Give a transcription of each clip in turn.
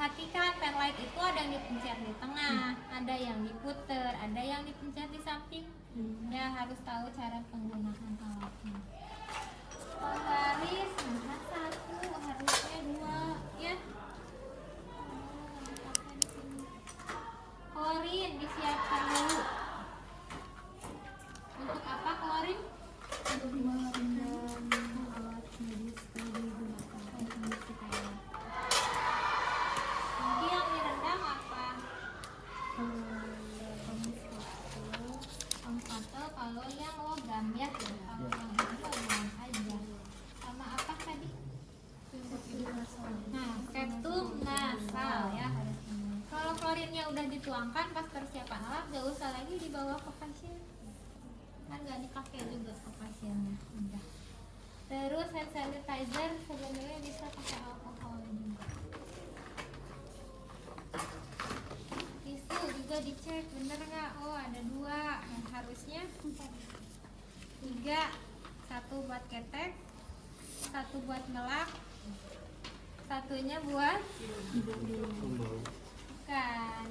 perhatikan pen light itu ada yang dipencet di tengah, ada yang diputer, ada yang dipencet di samping. Ya harus tahu cara penggunaan alatnya. Penggaris nah satu, harusnya dua ya. Klorin disiapkan dulu. Untuk apa klorin? Untuk merendam alat medis tadi digunakan. Nanti yang direndam apa? Pengkatel kalau yang logam ya. Kalau yang ini logam aja. Sama apa tadi? Nah, septum nasal ya. Kalau klorinnya udah dituangkan pas persiapan alat, gak usah lagi dibawa ke pasien. Kan gak dipakai juga ke pasiennya. Udah. Terus hand sanitizer sebenarnya bisa pakai alkohol juga. Tisu juga dicek bener nggak? Oh ada 2, nah, harusnya 3. 1 buat ketek, 1 buat ngelak, 1-nya buat bukan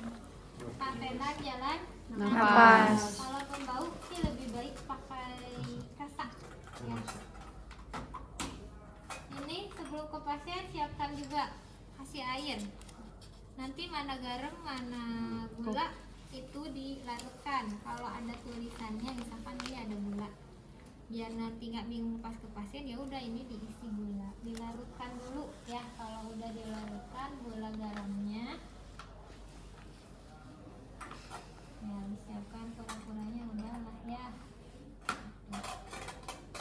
patenan jalan Napas. Kalau pembau sih lebih baik pakai kasak ya. Ini sebelum ke pasien siapkan juga kasih air. Nanti mana garam mana gula itu dilarutkan. Kalau ada tulisannya misalkan ini ada gula, biar nanti nggak bingung pas ke pasien, ya udah ini diisi gula, dilarutkan dulu ya. Kalau udah dilarutkan gula garamnya ya disiapkan, pura-puranya udahlah ya.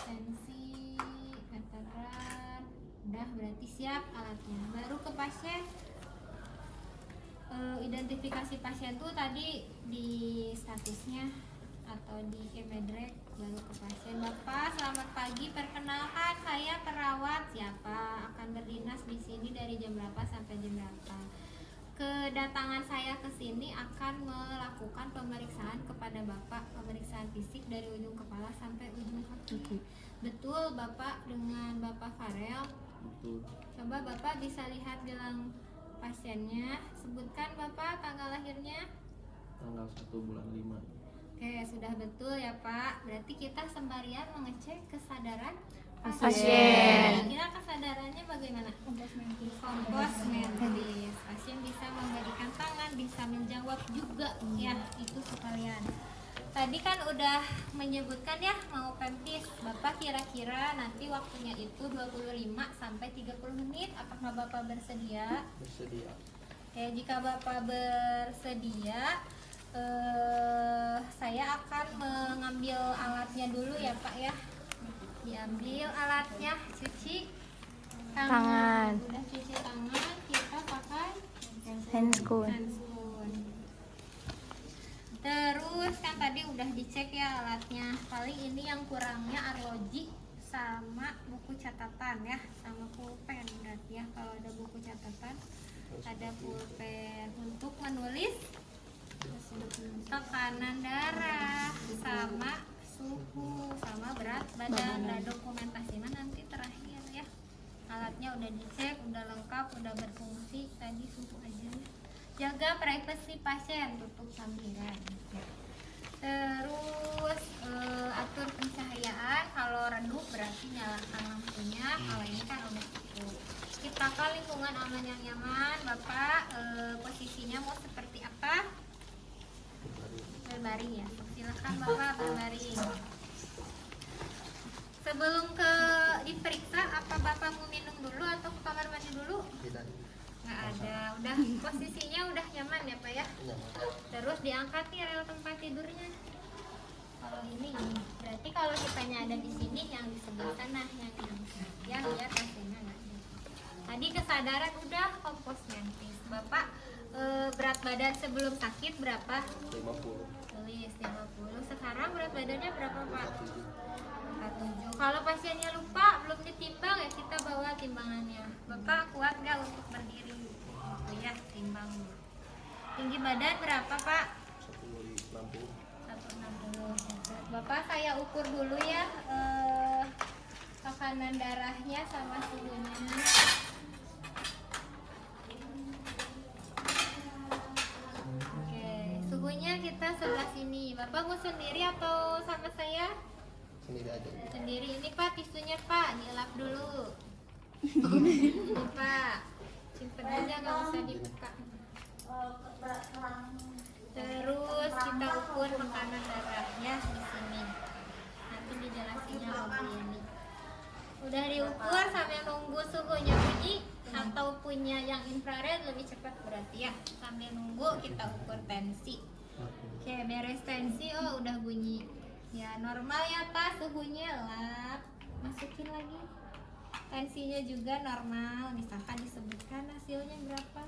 Tensi, meteran, udah berarti siap alatnya. Baru ke pasien. Identifikasi pasien tuh tadi di statusnya atau di Kemedrek. Baru ke pasien. Bapak selamat pagi, perkenalkan saya perawat siapa, akan berdinas di sini dari jam berapa sampai jam berapa. Kedatangan saya ke sini akan melakukan pemeriksaan kepada Bapak, pemeriksaan fisik dari ujung kepala sampai ujung kaki. Betul Bapak dengan Bapak Farel? Betul. Coba Bapak bisa lihat gelang pasiennya. Sebutkan Bapak tanggal lahirnya. Tanggal 1 bulan 5. Oke, sudah betul ya Pak. Berarti kita sembarian mengecek kesadaran Pasien. Kira kesadarannya bagaimana? Kompos mentis. Pasien bisa memberikan tangan, bisa menjawab juga ya, itu sekalian. Tadi kan udah menyebutkan ya mau pempis. Bapak kira-kira nanti waktunya itu 25 sampai 30 menit. Apakah Bapak bersedia? Bersedia. Oke, jika Bapak bersedia, saya akan mengambil alatnya dulu ya Pak ya. Diambil alatnya, cuci Tangan. Udah cuci tangan, kita pakai Handscoon. Terus kan tadi udah dicek ya alatnya. Paling ini yang kurangnya arloji sama buku catatan ya, sama pulpen berarti ya. Kalau ada buku catatan, ada pulpen untuk menulis tekanan darah sama suhu sama berat badan. Nah, dokumentasi mah nanti terakhir ya. Alatnya udah dicek, udah lengkap, udah berfungsi. Tadi suhu aja ya. Jaga privasi pasien, tutup sambiran. Terus atur pencahayaan. Kalau redup berarti nyalakan lampunya. Kalau ini kan udah cukup. Ciptakan lingkungan aman yang nyaman. Bapak posisinya mau seperti apa? Berbaring ya. Silakan Bapak berbaring. Sebelum diperiksa, apa Bapak mau minum dulu atau ke kamar mandi dulu? Tidak. Nggak ada. Udah posisinya udah nyaman ya Pak ya. Terus diangkat nih rel tempat tidurnya. Kalau ini berarti kalau kitanya ada di sini, yang di sebelah sana yang diangkat. Ya biar pasiennya nggak ada. Tadi kesadaran udah, kompos mentis. Bapak berat badan sebelum sakit berapa? 50. Tulis 50. Sekarang berat badannya berapa Pak? 47. Kalau pasiennya lupa belum ditimbang ya kita bawa timbangannya. Bapak kuat nggak untuk berdiri? Oh ya, timbang dulu. Tinggi badan berapa Pak? 160. 160. Bapak saya ukur dulu ya tekanan darahnya sama suhunya. sendiri aja. Sendiri. Ini Pak tisunya Pak, dielap dulu. Ini Pak, simpen aja nggak usah dibuka. Terus kita ukur tekanan darahnya di sini. Nanti dijelasinnya lebih ini. Udah diukur sambil nunggu suhunya bunyi atau punya yang infrared lebih cepat berarti ya. Sambil nunggu kita ukur tensi. Oke, beres tensi. Oh udah bunyi. Ya normal ya Pak suhunya, lap. Masukin lagi. Tensinya juga normal. Misalkan disebutkan hasilnya berapa.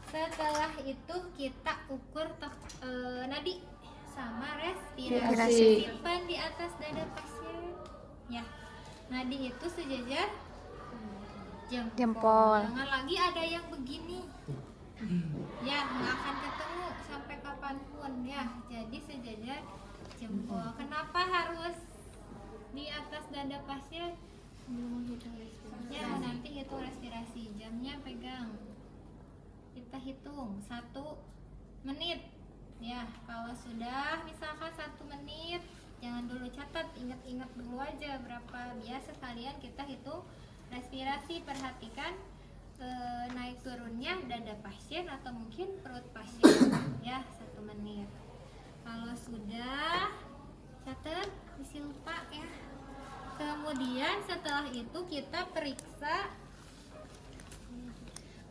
Setelah itu kita ukur nadi sama respirasi. Simpan di atas dada pasien. Ya, nadi itu sejajar jempol. Jangan lagi ada yang begini. Ya, nggak akan ketemu sampai kapanpun ya. Jadi sejajar jempol. Kenapa harus di atas dada pasien? Ya, nanti hitung respirasi. Jamnya pegang. Kita hitung 1 menit. Ya, kalau sudah misalkan 1 menit, jangan dulu catat, ingat-ingat dulu aja berapa. Biasa kalian kita hitung respirasi, perhatikan naik turunnya dada pasien atau mungkin perut pasien. Ya, 1 menit. Kalau sudah catat, isi lupa ya. Kemudian setelah itu kita periksa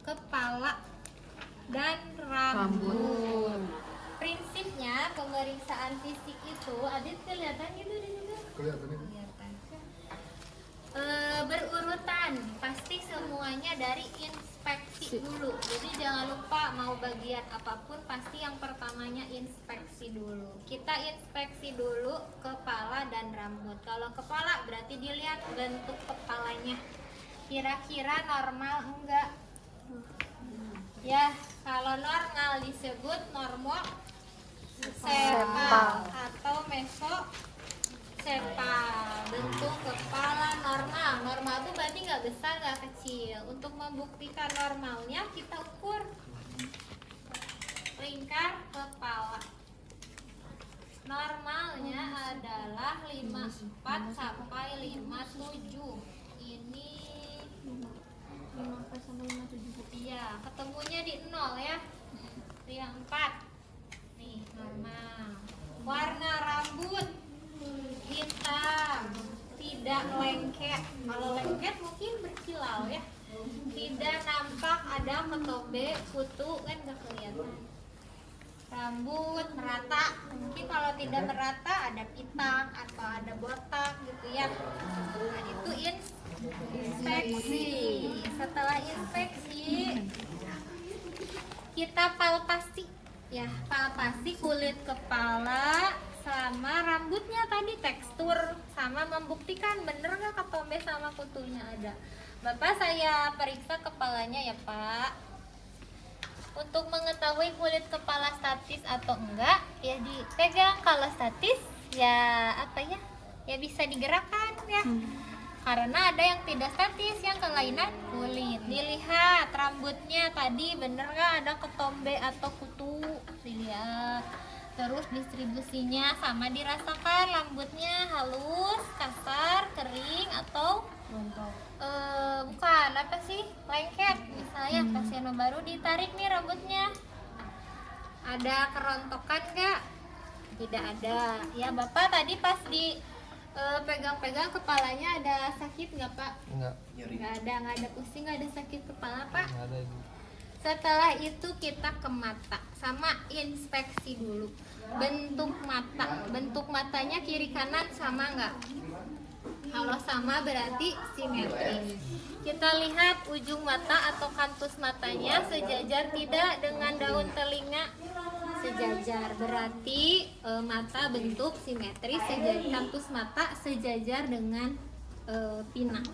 kepala dan rambut. Prinsipnya pemeriksaan fisik itu, Adit kelihatan gitu di situ? Kelihatan. Berurutan, pasti semuanya dari inspeksi dulu. Jadi jangan lupa mau bagian apapun pasti yang pertamanya inspeksi dulu. Kita inspeksi dulu kepala dan rambut. Kalau kepala berarti dilihat bentuk kepalanya. Kira-kira normal enggak? Ya, kalau normal disebut normal sepal atau meso sepal. Bentuk kepala normal. Normal itu berarti nggak besar, nggak kecil. Untuk membuktikan normalnya kita ukur lingkar kepala. Normalnya adalah 54 sampai 57. Ini 54 sampai 57. Iya, ketemunya di 0 ya. Yang 4. Nih, normal. Warna rambut hitam, tidak lengket. Kalau lengket mungkin berkilau ya. Tidak nampak ada ketombe, kutu kan nggak kelihatan. Rambut merata. Mungkin kalau tidak merata ada pitang atau ada botak gitu ya. Nah, itu inspeksi. Setelah inspeksi kita palpasi. Ya, palpasi kulit kepala sama rambutnya tadi, tekstur sama membuktikan bener nggak ketombe sama kutunya ada. Bapak saya periksa kepalanya ya Pak. Untuk mengetahui kulit kepala statis atau enggak ya dipegang. Kalau statis ya apa ya? Ya bisa digerakkan ya. Karena ada yang tidak statis, yang kelainan kulit. Dilihat rambutnya tadi bener nggak ada ketombe atau kutu, dilihat. Terus distribusinya sama dirasakan, rambutnya halus, kasar, kering atau bukan apa sih, lengket. Misalnya pasien baru ditarik nih rambutnya, ada kerontokan nggak? Tidak ada. Ya Bapak tadi pas di pegang-pegang kepalanya ada sakit nggak Pak? Enggak. Nggak ada pusing, nggak ada sakit kepala Pak? Enggak ada, Ibu. Setelah itu kita ke mata, sama inspeksi dulu bentuk mata. Bentuk matanya kiri kanan sama nggak? Kalau sama berarti simetris. Kita lihat ujung mata atau kantus matanya sejajar tidak dengan daun telinga. Sejajar berarti mata bentuk simetris, kantus mata sejajar dengan pinang.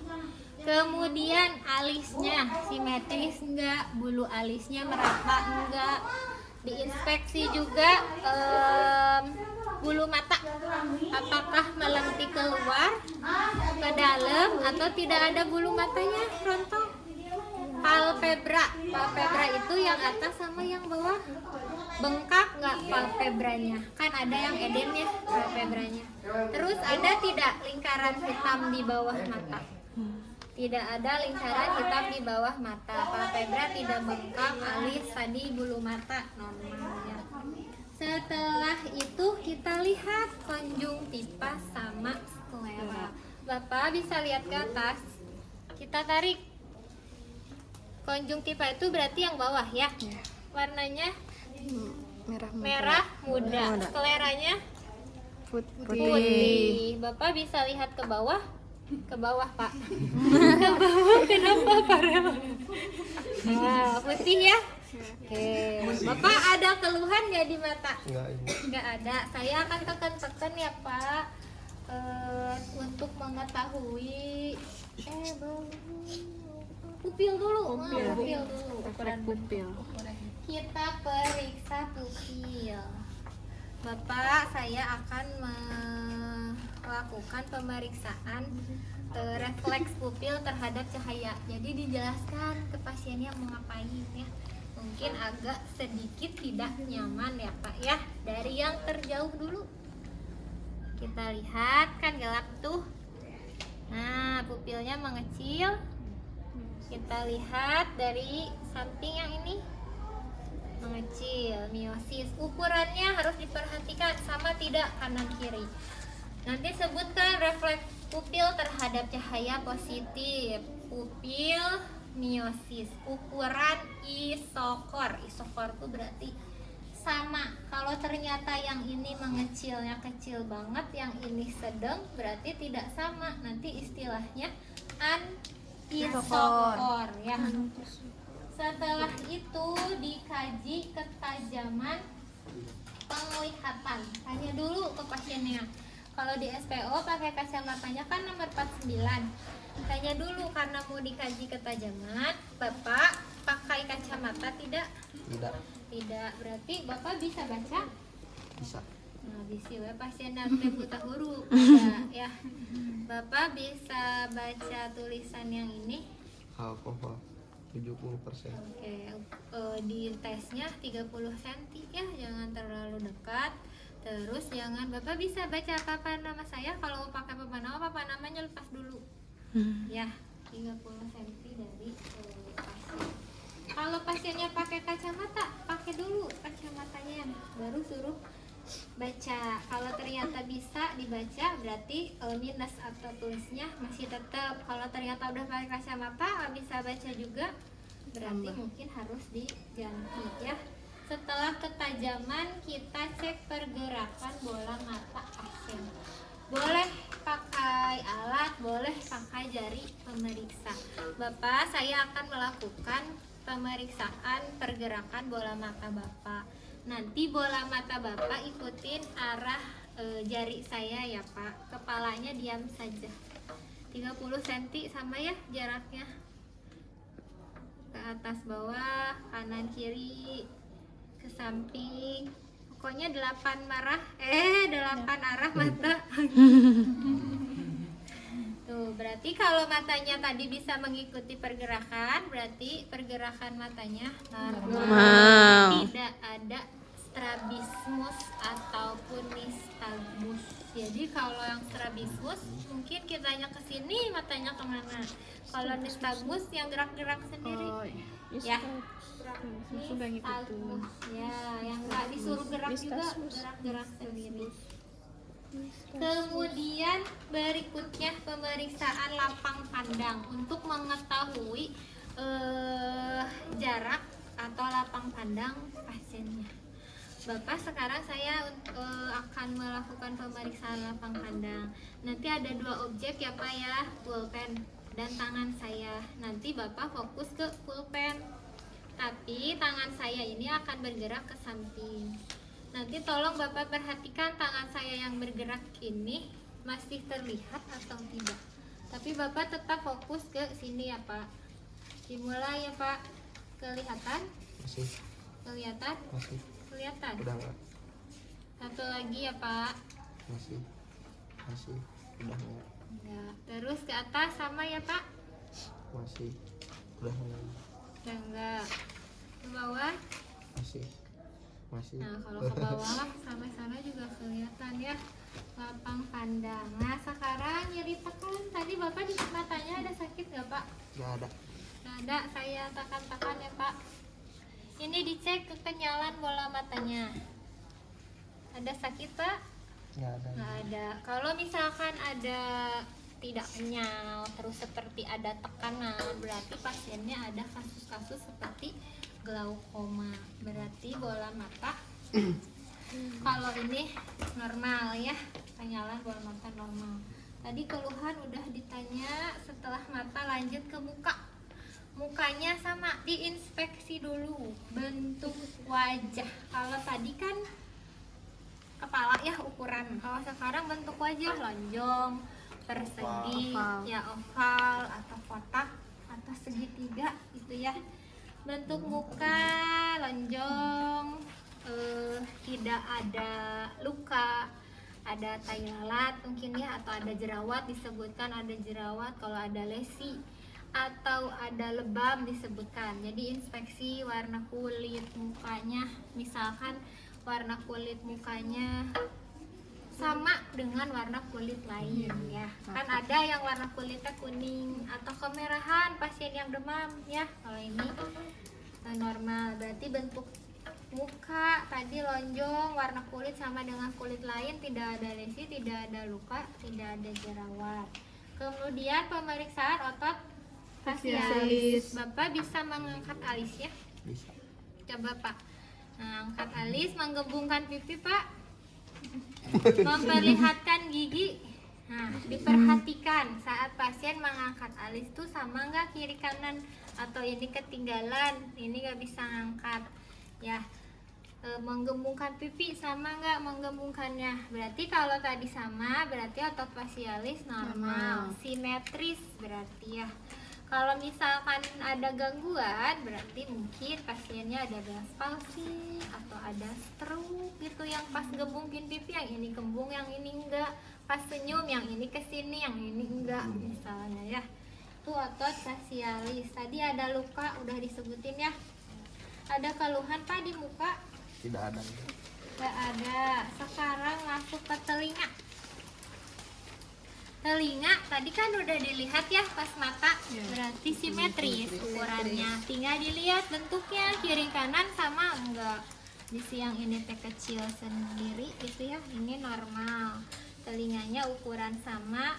Kemudian alisnya simetris enggak, bulu alisnya merata enggak. Diinspeksi juga bulu mata, apakah melentik keluar ke dalam atau tidak ada bulu matanya rontok. Palpebra itu yang atas sama yang bawah. Bengkak nggak palpebranya? Kan ada yang edem ya palpebranya. Terus ada tidak lingkaran hitam di bawah mata? Tidak ada lingkaran hitam di bawah mata. Palpebra tidak bengkak, alis, tadi bulu mata normal ya. Setelah itu kita lihat konjungtiva sama sklera. Bapak bisa lihat ke atas. Kita tarik. Konjungtiva itu berarti yang bawah ya. Warnanya merah muda. Skleranya putih. Bapak bisa lihat ke bawah. Ke bawah, Pak. Ke bawah kenapa, Pak? Nah, putih ya. Oke. Bapak ada keluhan nggak di mata? Nggak ada. Saya akan tekan-tekan ya, Pak. Untuk mengetahui pupil dulu. Pupil dulu. Ukuran pupil. Kita periksa pupil. Bapak, saya akan melakukan pemeriksaan refleks pupil terhadap cahaya. Jadi dijelaskan ke pasiennya mau ngapain ya. Mungkin agak sedikit tidak nyaman ya Pak ya. Dari yang terjauh dulu. Kita lihat kan gelap tuh. Nah, pupilnya mengecil. Kita lihat dari samping yang ini mengecil, miosis. Ukurannya harus diperhatikan sama tidak kanan kiri. Nanti sebutkan refleks pupil terhadap cahaya positif. Pupil miosis, ukuran isokor. Isokor itu berarti sama. Kalau ternyata yang ini mengecilnya kecil banget, yang ini sedang, berarti tidak sama. Nanti istilahnya anisokor ya. Setelah itu dikaji ketajaman penglihatan. Tanya dulu ke pasiennya. Kalau di SPO pakai kacamatanya kan nomor 49. Tanya dulu karena mau dikaji ketajaman, Bapak pakai kacamata tidak? Tidak. Berarti Bapak bisa baca? Bisa. Nah, bisa ya pasien nanti buta huruf ada ya. Bapak bisa baca tulisan yang ini? Alkohol 70%. Oke, di tesnya 30 cm ya, jangan terlalu dekat. Terus jangan, Bapak bisa baca papan nama saya. Kalau mau pakai papan namanya lepas dulu. Ya, 30 cm dari pasien. Kalau pasiennya pakai kacamata, pakai dulu kacamatanya, baru suruh baca. Kalau ternyata bisa dibaca, berarti minus atau tulisnya masih tetap. Kalau ternyata udah pakai kacamata nggak bisa baca juga, berarti mungkin harus diganti ya. Setelah ketajaman, kita cek pergerakan bola mata pasien. Boleh pakai alat, boleh pakai jari pemeriksa. Bapak, saya akan melakukan pemeriksaan pergerakan bola mata Bapak. Nanti bola mata Bapak ikutin arah jari saya ya Pak. Kepalanya diam saja. 30 cm sama ya jaraknya. Ke atas bawah, kanan kiri, ke samping. Pokoknya 8 arah mata. Tuh, berarti kalau matanya tadi bisa mengikuti pergerakan, berarti pergerakan matanya normal. Tidak ada strabismus ataupun nystagmus. Jadi kalau yang strabismus mungkin kitanya ke sini, matanya kemana. Kalau nystagmus yang gerak-gerak sendiri. Ya. Nystagmus. Ya, yang nggak disuruh gerak juga, gerak-gerak sendiri. Kemudian berikutnya pemeriksaan lapang pandang untuk mengetahui jarak atau lapang pandang pasiennya. Bapak, sekarang saya akan melakukan pemeriksaan lapang pandang. Nanti ada 2 objek ya Pak ya, pulpen dan tangan saya. Nanti Bapak fokus ke pulpen, tapi tangan saya ini akan bergerak ke samping. Nanti tolong Bapak perhatikan tangan saya yang bergerak ini masih terlihat atau tidak. Tapi Bapak tetap fokus ke sini ya Pak. Dimulai ya Pak. Kelihatan? Masih. Kelihatan? Masih. Kelihatan? Udah enggak? Satu lagi ya Pak. Masih. Udah enggak? Enggak. Terus ke atas sama ya Pak. Masih. Udah enggak? Udah enggak. Ke bawah. Masih. Masih. Nah, kalau ke bawah sampai sana juga kelihatan ya, lapang pandang. Nah, sekarang nyeri tekan. Tadi Bapak di matanya ada sakit nggak Pak? Nggak ada. Nggak ada, saya tekan-tekan ya Pak. Ini dicek kekenyalan bola matanya. Ada sakit Pak? Nggak ada. Nggak ada. Kalau misalkan ada tidak kenyal, terus seperti ada tekanan, berarti pasiennya ada kasus-kasus seperti glaukoma. Berarti bola mata kalau ini normal ya, kenyalan bola mata normal. Tadi keluhan udah ditanya, setelah mata lanjut ke muka. Mukanya sama, diinspeksi dulu bentuk wajah. Kalau tadi kan kepala ya ukuran, kalau sekarang bentuk wajah lonjong, persegi, Oval. ya oval atau kotak atau segitiga gitu ya. Bentuk muka lonjong, tidak ada luka, ada tai lalat mungkin ya, atau ada jerawat, disebutkan ada jerawat. Kalau ada lesi atau ada lebam disebutkan. Jadi inspeksi warna kulit mukanya, misalkan warna kulit mukanya sama dengan warna kulit lain ya. Kan ada yang warna kulitnya kuning atau kemerahan pasien yang demam ya. Kalau ini normal, berarti bentuk muka tadi lonjong, warna kulit sama dengan kulit lain, tidak ada lesi, tidak ada luka, tidak ada jerawat. Kemudian pemeriksaan otot fasialis. Bapak bisa mengangkat alis ya? Bisa. Coba Pak. Nah, angkat alis, menggembungkan pipi Pak. Memperlihatkan gigi. Nah, diperhatikan saat pasien mengangkat alis tuh sama nggak kiri kanan, atau ini ketinggalan, ini nggak bisa ngangkat ya. Menggembungkan pipi sama nggak menggembungkannya? Berarti kalau tadi sama, berarti otot fasialis normal, simetris berarti ya. Kalau misalkan ada gangguan, berarti mungkin pasiennya ada Bell's palsy atau ada stroke gitu, yang pas gembungin pipi yang ini kembung, yang ini enggak, pas senyum yang ini kesini, yang ini enggak misalnya ya. Itu otot fasialis. Tadi ada luka udah disebutin ya. Ada keluhan Pak di muka? Tidak ada. Tidak ada. Sekarang masuk ke telinga. Telinga tadi kan udah dilihat ya pas mata, berarti simetris ukurannya. Tinggal dilihat bentuknya kiri kanan sama enggak. Di yang ini teh kecil sendiri gitu ya, ini normal. Telinganya ukuran sama,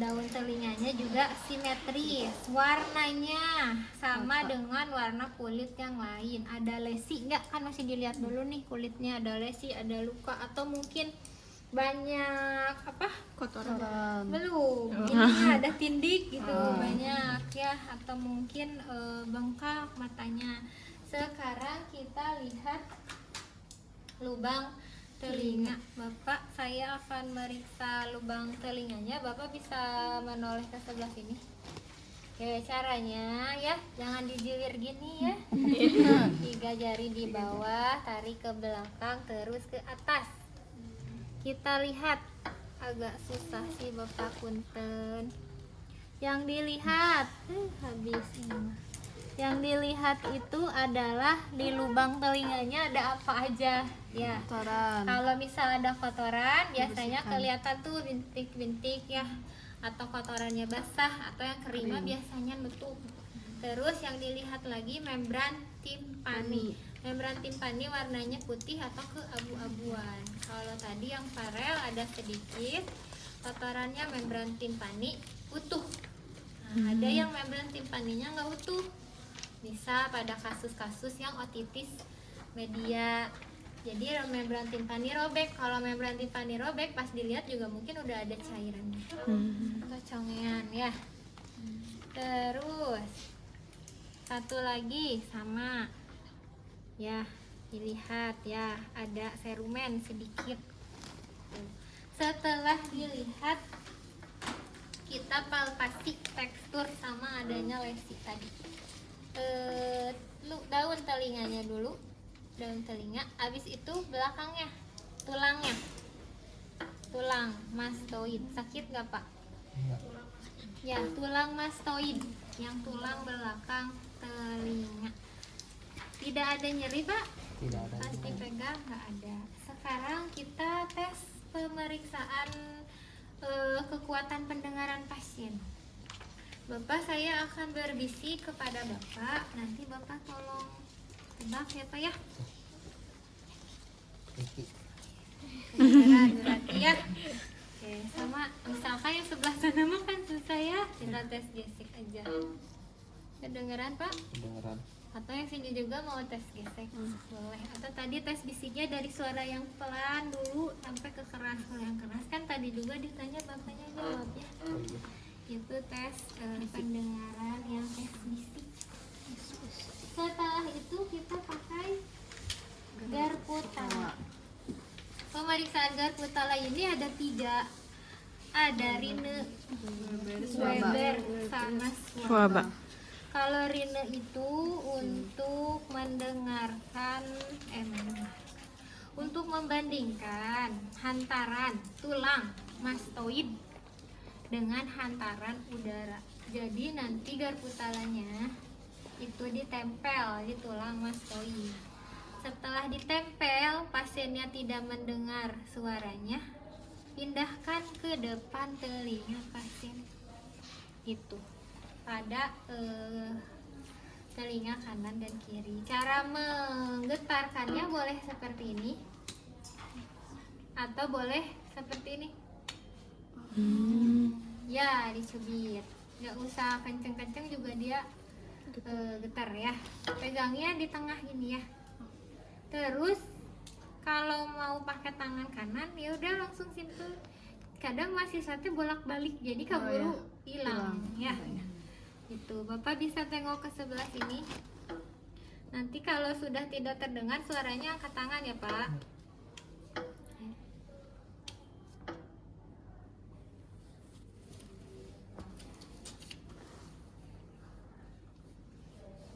daun telinganya juga simetris, warnanya sama dengan warna kulit yang lain. Ada lesi enggak? Kan masih dilihat dulu nih kulitnya, ada lesi, ada luka, atau mungkin banyak apa Kotoran. belum ini ada tindik gitu banyak ya, atau mungkin bengkak matanya. Sekarang kita lihat lubang telinga Bapak. Saya akan meriksa lubang telinganya. Bapak bisa menoleh ke sebelah sini. Oke, caranya ya jangan dijilir gini ya. 3 jari di bawah, tarik ke belakang terus ke atas. Kita lihat, agak susah sih Bapak, punten. Yang dilihat habis ini. Yang dilihat itu adalah di lubang telinganya ada apa aja ya. Kotoran. Kalau misal ada kotoran, biasanya kelihatan tuh bintik-bintik ya, atau kotorannya basah, atau yang kering mah biasanya nutup. Terus yang dilihat lagi membran timpani. Membran timpani warnanya putih atau keabu-abuan. Kalau tadi yang farel ada sedikit kotorannya, membran timpani utuh. Nah, ada yang membran timpaninya nggak utuh. Bisa pada kasus-kasus yang otitis media. Jadi membran timpani robek. Kalau membran timpani robek pas dilihat juga mungkin udah ada cairannya atau congean ya. Terus satu lagi sama ya, dilihat ya ada serumen sedikit. Setelah dilihat, kita palpasi tekstur sama adanya lesi tadi. Daun telinganya dulu, daun telinga, habis itu belakangnya, tulangnya, tulang mastoid. Sakit nggak Pak? Enggak. Ya, tulang mastoid, yang tulang belakang telinga. Tidak ada nyeri Pak? Tidak ada. Pas dipegang nggak ada. Sekarang kita tes pemeriksaan kekuatan pendengaran pasien. Bapak, saya akan berbisik kepada Bapak. Nanti Bapak tolong tebak ya Pak ya. Iki. Kedengaran berarti ya. Oke, sama misalkan yang sebelah sana mah kan susah ya. Kita tes gesek aja. Kedengeran Pak? Kedengeran. Atau yang sini juga mau tes gesek boleh. Atau tadi tes bisiknya dari suara yang pelan dulu sampai ke keras. Kalau yang keras kan tadi juga ditanya bapaknya jawabnya. Oh iya. Itu tes pendengaran yang tes bisik. Setelah itu kita pakai garpu tala. Pemeriksaan garpu tala ini ada 3. Ada Rine, Weber, sama Swaba. Kalau Rine itu untuk untuk membandingkan hantaran tulang mastoid dengan hantaran udara. Jadi nanti garpu talanya itu ditempel di tulang mastoid. Setelah ditempel, pasiennya tidak mendengar suaranya, pindahkan ke depan telinga pasien. Itu pada telinga kanan dan kiri. Cara menggetarkannya boleh seperti ini atau boleh seperti ini. Ya, dicubit. Nggak usah kenceng-kenceng juga dia getar ya. Pegangnya di tengah ini ya. Terus kalau mau pakai tangan kanan ya udah langsung simple. Kadang masih satu bolak-balik jadi keburu hilang ya. Itu Bapak bisa tengok ke sebelah sini. Nanti kalau sudah tidak terdengar suaranya angkat tangan ya Pak.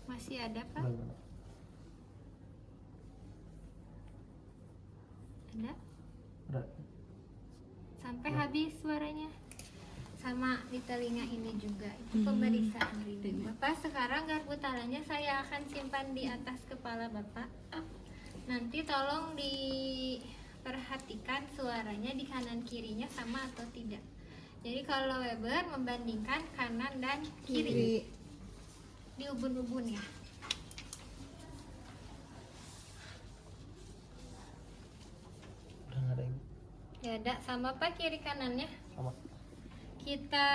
Masih ada Pak? Ada? Sampai habis suaranya. Sama di telinga ini juga. Itu pemeriksaan Rine. Bapak, sekarang garpu talanya saya akan simpan di atas kepala Bapak. Nanti tolong diperhatikan suaranya di kanan kirinya sama atau tidak. Jadi kalau Weber membandingkan kanan dan kiri. Di ubun-ubun ya. Udah nggak ada ibu. Ya ada, sama Pak kiri kanannya. Sama. Kita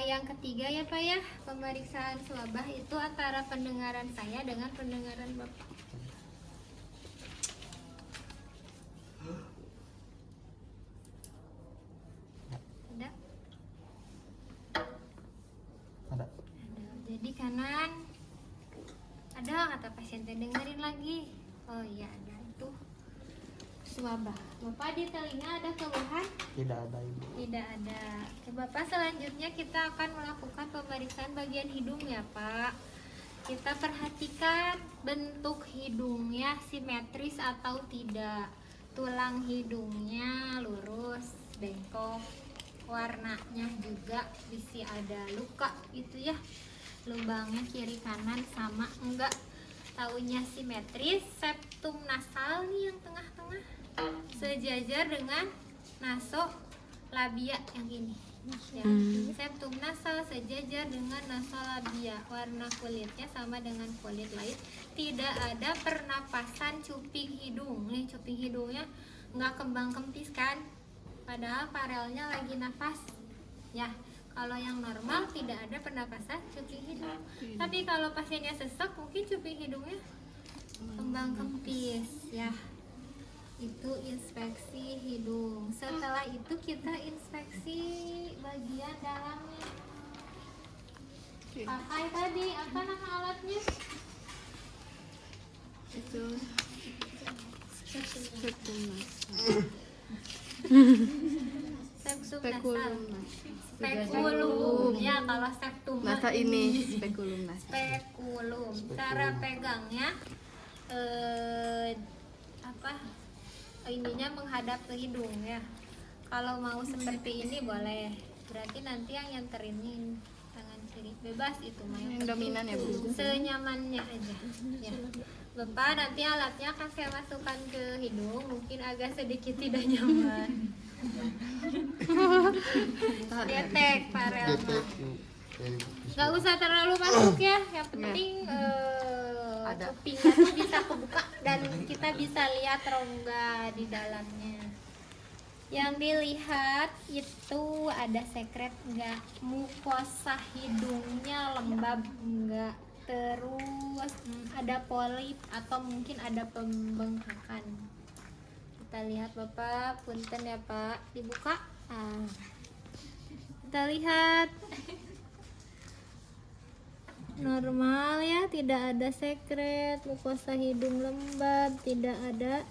yang ketiga ya Pak ya, pemeriksaan swabah itu antara pendengaran saya dengan pendengaran Bapak. Ada? Ada. Ada. Jadi kanan ada kata pasien teh, dengerin lagi. Oh iya ada, itu swabah. Bapak di telinga ada keluhan? Tidak ada ibu. Tidak ada. Oke Bapak, selanjutnya kita akan melakukan pemeriksaan bagian hidung ya Pak. Kita perhatikan bentuk hidungnya simetris atau tidak. Tulang hidungnya lurus, bengkok. Warnanya juga bisa ada luka gitu ya. Lubangnya kiri kanan sama enggak. Taunya simetris. Septum nasal nih yang tengah-tengah sejajar dengan nasolabia yang ini ya. Septum nasal sejajar dengan nasolabia. Warna kulitnya sama dengan kulit lain. Tidak ada pernapasan cuping hidung. Nih cuping hidungnya nggak kembang kempis kan, padahal parelnya lagi nafas ya. Kalau yang normal tidak ada pernapasan cuping hidung. Tapi kalau pasiennya sesek mungkin cuping hidungnya kembang kempis ya. Itu inspeksi hidung. Setelah itu kita inspeksi bagian dalamnya. Pakai tadi apa nama alatnya? Itu Septum spekulum nasal. Spekulum ya, kalau septum nasa ini spekulum nasa. spekulum. Cara pegangnya ininya menghadap ke hidung ya. Kalau mau seperti ini boleh. Berarti nanti yang nyenterin tangan kiri. bebas itu mah. Yang dominan ya, Bu? Senyamannya aja. Ya. Bapak nanti alatnya akan saya masukkan ke hidung, mungkin agak sedikit tidak nyaman. Getek Pak Relma. Getek. Gak usah terlalu masuk ya, yang penting Ada. kupingnya tuh bisa kebuka dan kita bisa lihat rongga di dalamnya. Yang dilihat itu ada sekret enggak, mukosa hidungnya lembab enggak, terus ada polip atau mungkin ada pembengkakan. Kita lihat Bapak, punten ya Pak, dibuka. Kita lihat. Normal ya, tidak ada sekret, mukosa hidung lembab, tidak ada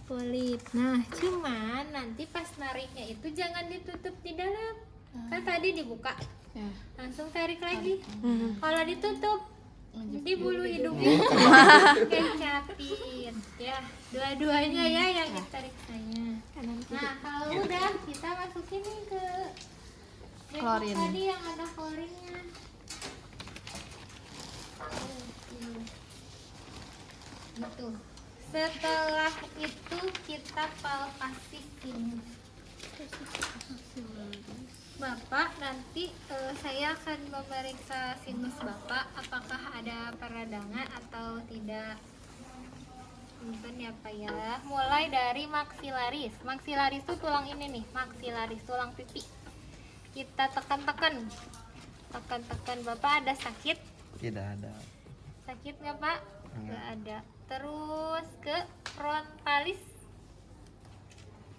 polip. Nah, cuman nanti pas nariknya itu jangan ditutup di dalam. Kan tadi dibuka, Ya. langsung tarik lagi. Kalau ditutup, di bulu hidungnya kecapin. Ya, dua-duanya ya yang ditarik saya. Nah, kalau udah kita masukin nih ke Klorin. tadi yang ada klorinnya. Gitu. Setelah itu kita palpasi sinus. Bapak nanti saya akan memeriksa sinus Bapak apakah ada peradangan atau tidak. Punten ya Pak ya. Mulai dari maksilaris. Maksilaris itu tulang ini nih, maksilaris tulang pipi. Kita tekan-tekan. Tekan-tekan. Bapak ada sakit? Tidak ada. Sakit nggak Pak? Enggak. Nggak ada. Terus ke frontalis.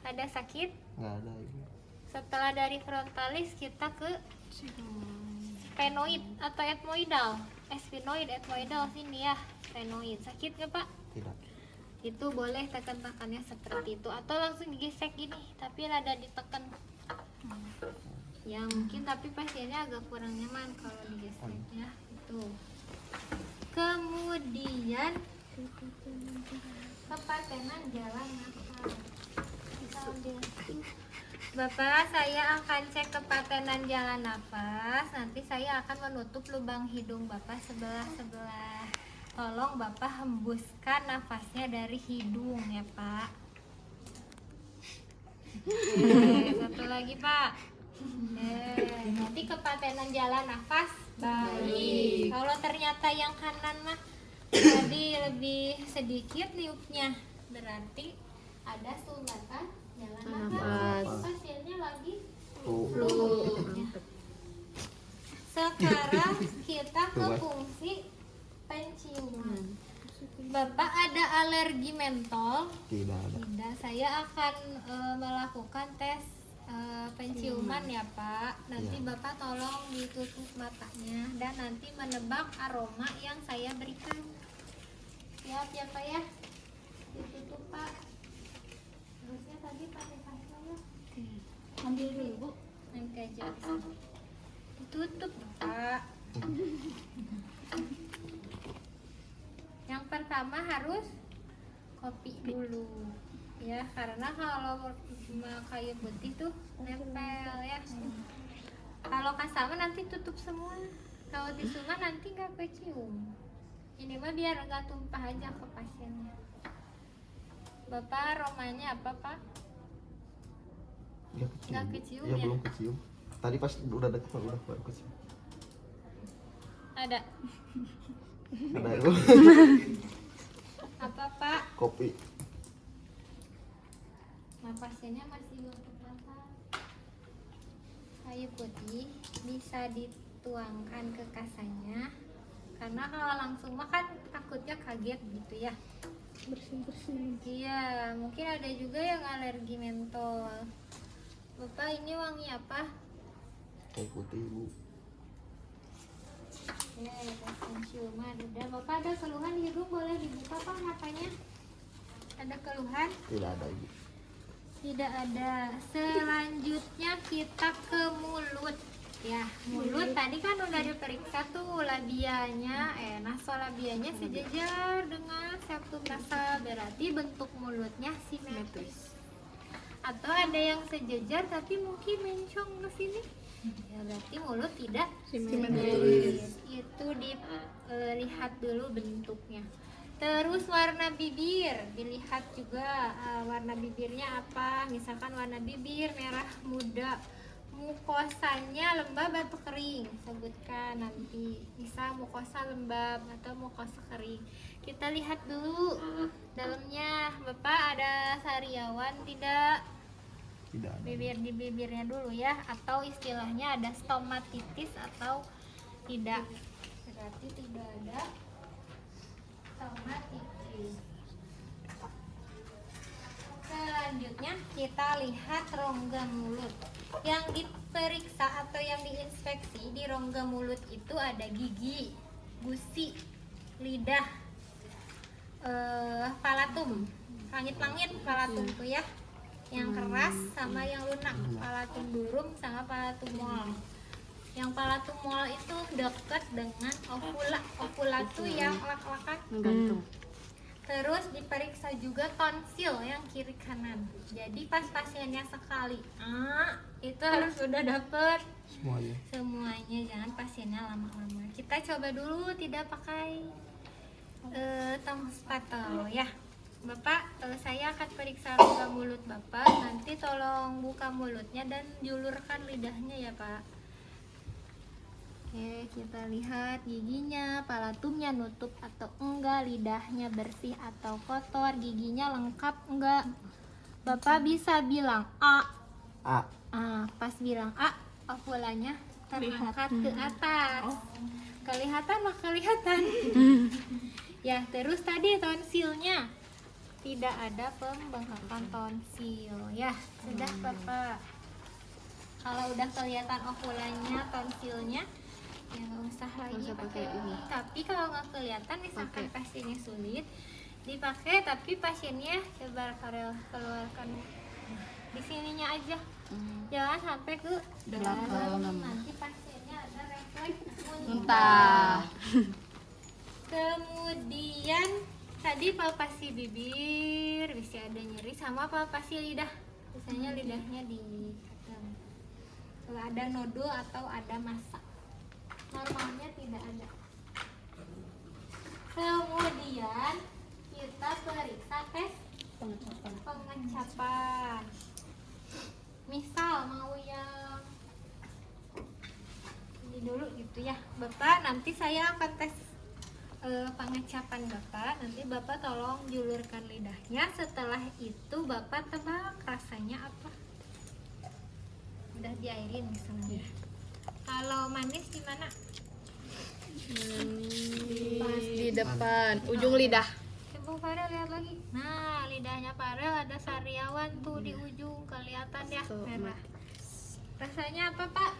Ada sakit? Nggak ada Ibu. Setelah dari frontalis kita ke sphenoid atau ethmoidal. Sphenoid, ethmoidal sini ya. Sphenoid. Sakit nggak Pak? Tidak. Itu boleh tekan-tekannya seperti itu atau langsung digesek gini, tapi rada ditekan. Ya mungkin tapi pasiennya agak kurang nyaman kalau digesek ya. Itu. Kemudian kepatenan jalan nafas. Kita ambil. Bapak, saya akan cek kepatenan jalan nafas. Nanti saya akan menutup lubang hidung Bapak sebelah-sebelah. Tolong Bapak hembuskan nafasnya dari hidung ya Pak. Satu lagi Pak. Nanti kepatenan jalan nafas baik. Kalau ternyata yang kanan mah tadi lebih sedikit niupnya, berarti ada sumbatan jalan nafas. Pasiennya lagi flu. Sekarang kita ke fungsi penciuman. Bapak ada alergi mentol? Tidak ada. Tidak, saya akan melakukan tes penciuman ya Pak. Nanti Ya. Bapak tolong ditutup matanya dan nanti menebak aroma yang saya berikan. Siap ya Pak ya? Ditutup Pak. Terusnya tadi pakai pasta ya. Ambil dulu Bu. Nanti aja. Tutup Pak. Yang pertama harus kopi dulu ya, karena kalau kayu putih tuh nempel ya. Kalau kasama nanti tutup semua, kalau tisu mah nanti nggak kecium. Ini mah biar nggak tumpah aja ke pasiennya. Bapak aromanya apa Pak? Nggak kecium. Nggak kecium Ya, ya? belum kecium. Tadi pas udah deket udah baru kecium. Ada Ada Ibu. apa Pak? Kopi. Nah pasiennya masih belum terpapar. Kayu putih bisa dituangkan ke kasanya, karena kalau langsung makan takutnya kaget gitu ya. Bersin-bersin. Iya, mungkin ada juga yang alergi mentol. Bapak ini wangi apa? Kayu putih Ibu. Ya, penciuman. Udah, Bapak ada keluhan di hidung, boleh dibuka Pak matanya? Ada keluhan? Tidak ada Ibu. Tidak ada. Selanjutnya kita ke mulut. Ya, mulut tadi kan udah diperiksa tuh labianya, nasolabianya sejajar dengan septum nasal, berarti bentuk mulutnya simetris. Atau ada yang sejajar tapi mungkin mencong ke sini. Ya berarti mulut tidak Simetris. Itu dilihat dulu bentuknya. Terus warna bibir dilihat juga, warna bibirnya apa. Misalkan warna bibir merah muda, mukosanya lembab atau kering, sebutkan nanti. Misal mukosa lembab atau mukosa kering. Kita lihat dulu dalamnya. Bapak ada sariawan tidak? Tidak ada. Bibir di bibirnya dulu ya, atau istilahnya ada stomatitis atau tidak. Berarti tidak ada stomatitis. Selanjutnya kita lihat rongga mulut. Yang diperiksa atau yang diinspeksi di rongga mulut itu ada gigi, gusi, lidah, palatum, langit-langit palatum tuh ya, yang keras sama yang lunak, palatum durum sama palatum mol. Yang palatum mol itu dekat dengan ovula, ovula tuh yang lak-lakan. Menggantung. Terus diperiksa juga tonsil yang kiri kanan. Jadi pas pasiennya sekali itu harus sudah dapet semuanya, jangan pasiennya lama-lama. Kita coba dulu tidak pakai tong spatel ya. Bapak, saya akan periksa rongga mulut Bapak. Nanti tolong buka mulutnya dan julurkan lidahnya ya Pak. Oke, kita lihat giginya, palatumnya nutup atau enggak, lidahnya bersih atau kotor, giginya lengkap enggak. Bapak bisa bilang A. A. Pas bilang A, ovulanya terangkat ke atas. Kelihatan mah kelihatan. Ya, terus tadi tonsilnya tidak ada pembengkakan tonsil. Ya, sudah Bapak. Kalau udah kelihatan ovulanya, tonsilnya, ya nggak usah lagi Nggak usah pakai pakai ini. ini. Tapi kalau nggak kelihatan, misalkan Pakai. pasiennya sulit, dipakai. Tapi pasiennya coba keluarkan di sininya aja, jangan sampai ke dalam. Belakang. Nanti pasiennya ada refleks Muntah. Kemudian tadi palpasi bibir, bisa ada nyeri, sama palpasi lidah. Biasanya lidahnya ditekan. Kalau ada nodul atau ada massa, normalnya tidak ada. Kemudian kita periksa tes pengecapan. Misal mau yang ini dulu gitu ya Bapak, nanti saya akan tes pengecapan Bapak. Nanti Bapak tolong julurkan lidahnya. Setelah itu Bapak tebak rasanya apa. Udah diairin misalnya. Kalau manis di mana? Di depan ujung lidah. Coba Farel lihat lagi. Nah, lidahnya Farel ada sariawan tuh di ujung, kelihatan ya merah. Rasanya apa Pak?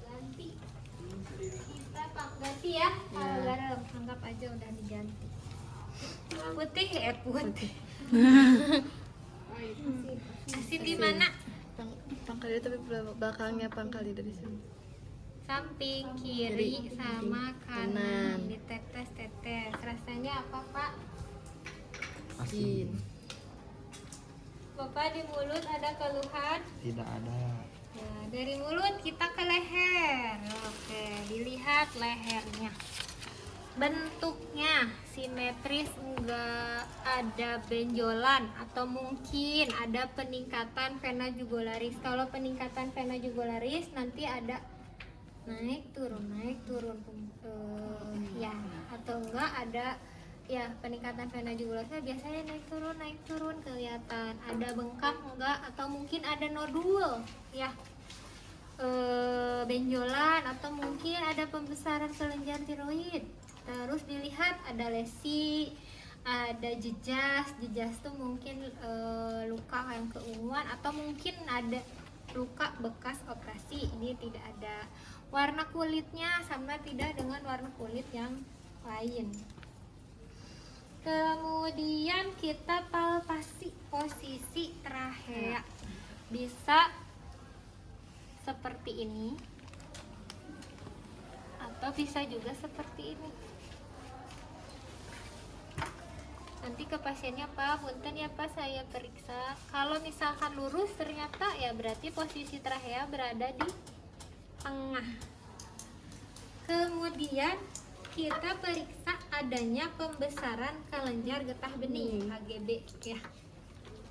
Ganti. Kita ganti ya. Kalau garam anggap aja udah diganti. Putih putih. Asin di mana? Pangkal lidah, tapi belakangnya pangkal lidah dari sini. Samping kiri sama kanan. Ditetes-tetes. Rasanya apa Pak? Asin. Bapak di mulut ada keluhan? Tidak ada. Ya, dari mulut kita ke leher. Oke, dilihat lehernya. Bentuknya simetris, enggak ada benjolan atau mungkin ada peningkatan vena jugularis. Kalau peningkatan vena jugularis nanti ada naik turun ya, atau enggak ada ya peningkatan vena jugularisnya biasanya naik turun kelihatan. Ada bengkak enggak, atau mungkin ada nodul ya, benjolan, atau mungkin ada pembesaran kelenjar tiroid. Terus dilihat ada lesi, ada jejas tuh mungkin luka yang keunguan, atau mungkin ada luka bekas operasi. Ini tidak ada. Warna kulitnya sama tidak dengan warna kulit yang lain. Kemudian kita palpasi posisi trachea. Bisa seperti ini atau bisa juga seperti ini. nanti ke pasiennya, Pak, punten ya Pak, saya periksa. Kalau misalkan lurus ternyata ya berarti posisi trachea berada di tengah. Kemudian kita periksa adanya pembesaran kelenjar getah bening (HGB) ya.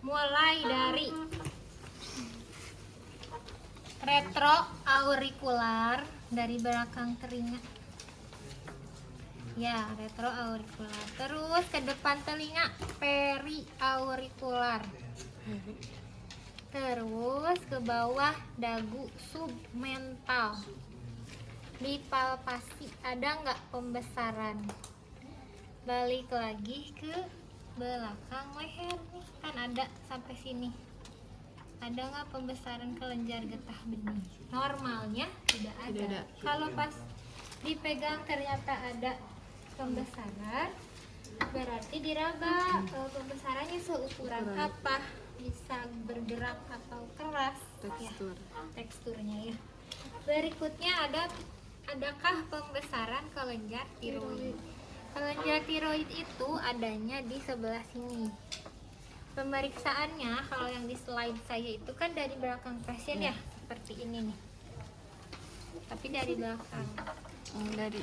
Mulai dari retroaurikular dari belakang telinga. Ya, retroaurikular. Terus ke depan telinga, periaurikular. Terus ke bawah dagu, submental. Dipalpasi, ada nggak pembesaran? Balik lagi ke belakang leher nih, kan ada sampai sini. Ada nggak pembesaran kelenjar getah bening? Normalnya tidak ada. Kalau pas dipegang ternyata ada pembesaran, berarti diraba. Pembesarannya seukuran apa? Bisa bergerak atau keras? Tekstur. Ya, teksturnya ya. Berikutnya adakah pembesaran kelenjar tiroid? Kelenjar tiroid itu adanya di sebelah sini. Pemeriksaannya kalau yang di slide saya itu kan dari belakang pasien ya, seperti ini nih. Tapi dari belakang. Dari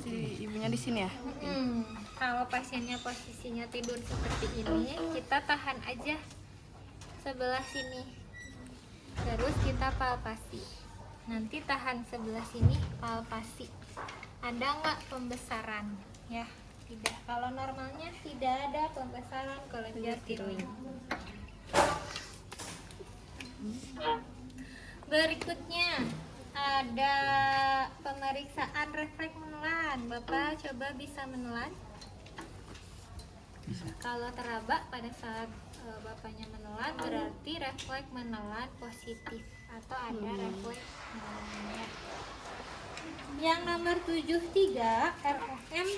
si ibunya di sini ya. Kalau pasiennya posisinya tidur seperti ini, kita tahan aja sebelah sini. Terus kita palpasi. Nanti tahan sebelah sini, palpasi. Ada nggak pembesaran? Ya, tidak. Kalau normalnya tidak ada pembesaran kelenjar tiroid. Berikutnya ada pemeriksaan refleks menelan. Bapak coba bisa menelan? Bisa. Kalau teraba pada saat bapaknya menelan, berarti refleks menelan positif atau ada refleks menelan. Yang nomor 73 ROM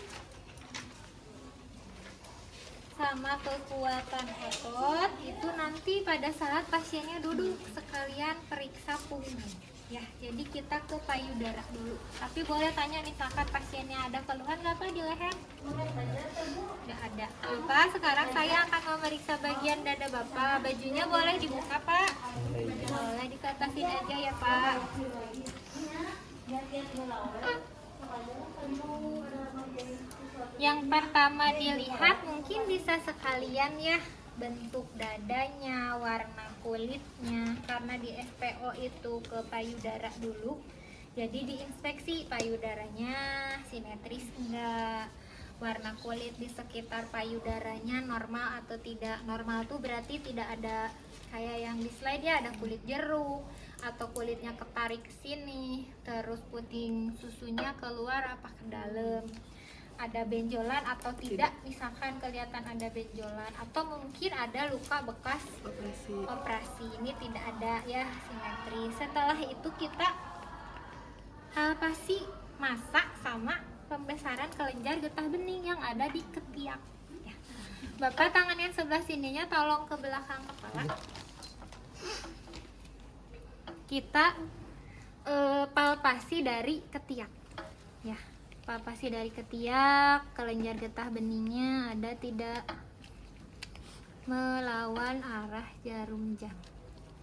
sama kekuatan otot itu nanti pada saat pasiennya duduk sekalian periksa punggung ya. Jadi kita ke payudara dulu, tapi boleh tanya misalkan pasiennya ada keluhan nggak Pak di leher? Nggak ada. Bapak, sekarang saya akan memeriksa bagian dada Bapak. Bajunya boleh dibuka Pak? Boleh dikatasin aja ya Pak. Yang pertama dilihat mungkin bisa sekalian ya, bentuk dadanya, warna kulitnya, karena di SPO itu ke payudara dulu, jadi diinspeksi payudaranya simetris enggak, warna kulit di sekitar payudaranya normal atau tidak. Normal tuh berarti tidak ada kayak yang di slide ya, ada kulit jeruk atau kulitnya ketarik ke sini, terus puting susunya keluar apa ke dalam, ada benjolan atau tidak, misalkan kelihatan ada benjolan atau mungkin ada luka bekas operasi, ini tidak ada ya, simetris. Setelah itu kita palpasi masak sama pembesaran kelenjar getah bening yang ada di ketiak ya. Bapak tangan yang sebelah sininya tolong ke belakang kepala, kita palpasi dari ketiak ya. Palpasi dari ketiak, kelenjar getah beningnya ada tidak melawan arah jarum jam,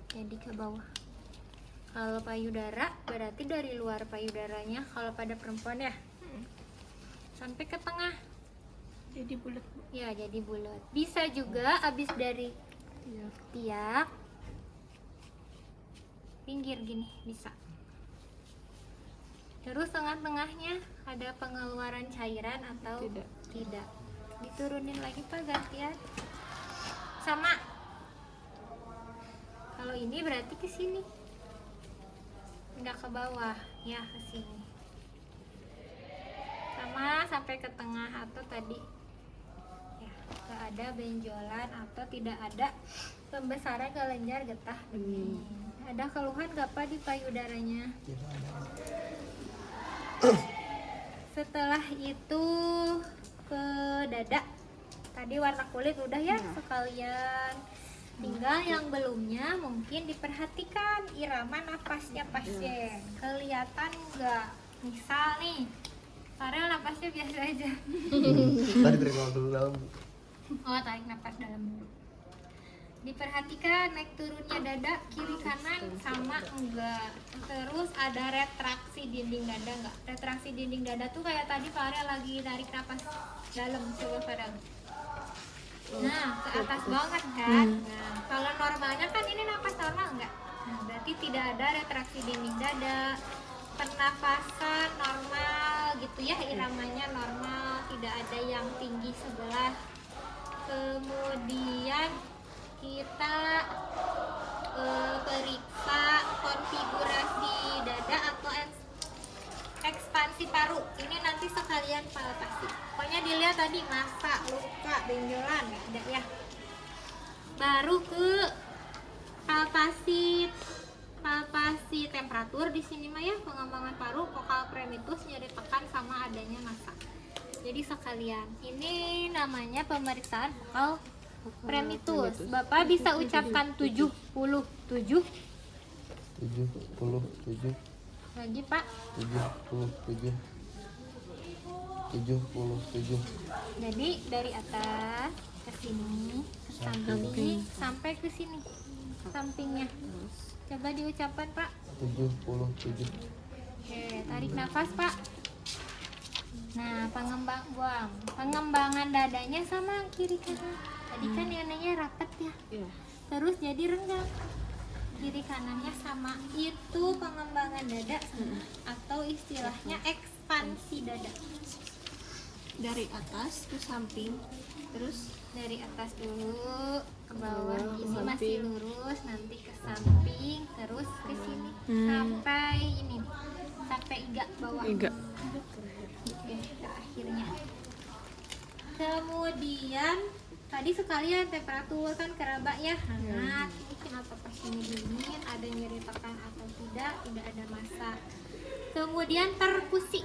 jadi ke bawah. Kalau payudara berarti dari luar payudaranya, kalau pada perempuan ya sampai ke tengah, Jadi bulat. ya jadi bulat. Bisa juga abis dari ketiak pinggir gini bisa. Terus tengah-tengahnya ada pengeluaran cairan atau tidak. Diturunin lagi Pak, gantian. Sama. Kalau ini berarti ke sini. Enggak ke bawah, ya ke sini. Sama sampai ke tengah atau tadi. Ya, enggak ada benjolan atau tidak ada pembesaran kelenjar getah bening. Ada keluhan nggak Pak di payudaranya? Tidak ada. Setelah itu ke dada. Tadi warna kulit udah ya sekalian. Tinggal yang belumnya mungkin diperhatikan irama nafasnya pasien. Kelihatan nggak? Misal nih, Farel nafasnya biasa aja. Tadi dari waktu dalam. Oh, tarik nafas dalam dulu. Diperhatikan naik turunnya dada kiri kanan sama enggak. Terus ada retraksi dinding dada enggak? Retraksi dinding dada tuh kayak tadi Pak Arya lagi tarik nafas dalam, coba pada. Nah, ke atas banget kan? Nah, kalau normalnya kan ini nafas normal enggak? Nah, berarti tidak ada retraksi dinding dada. Pernafasan normal gitu ya, iramanya normal, tidak ada yang tinggi sebelah. Kemudian kita periksa konfigurasi dada atau ekspansi paru. Ini nanti sekalian palpasi. Pokoknya dilihat tadi masa, luka, benjolan, ada ya. Baru ke palpasi temperatur di sini mah ya, pengembangan paru, vokal primitus, nyeri tekan sama adanya masa. Jadi sekalian. Ini namanya pemeriksaan vokal primitus. Bapak bisa ucapkan 77. 77. Lagi Pak. 77. 77. Jadi dari atas ke sini, ke samping, sampai ke sini. Sampingnya. Coba diucapkan Pak. 77. Oke, tarik nafas Pak. Nah, pengembangan dadanya sama kiri kanan. Tadi kan neneknya rapat ya. Terus jadi renggang. Kiri kanannya sama. Itu pengembangan dada sama. Atau istilahnya ekspansi dada. Dari atas ke samping, terus Dari atas dulu ke bawah. Ke Ini samping. masih lurus, nanti ke samping, terus ke sini. Sampai ini. Sampai iga bawah. Oke, terakhirnya. Kemudian tadi sekalian temperatur kan keraba ya hangat. Ini kenapa pas ini dingin? Ada nyeri tekan atau tidak? Tidak ada masa. Kemudian perkusi.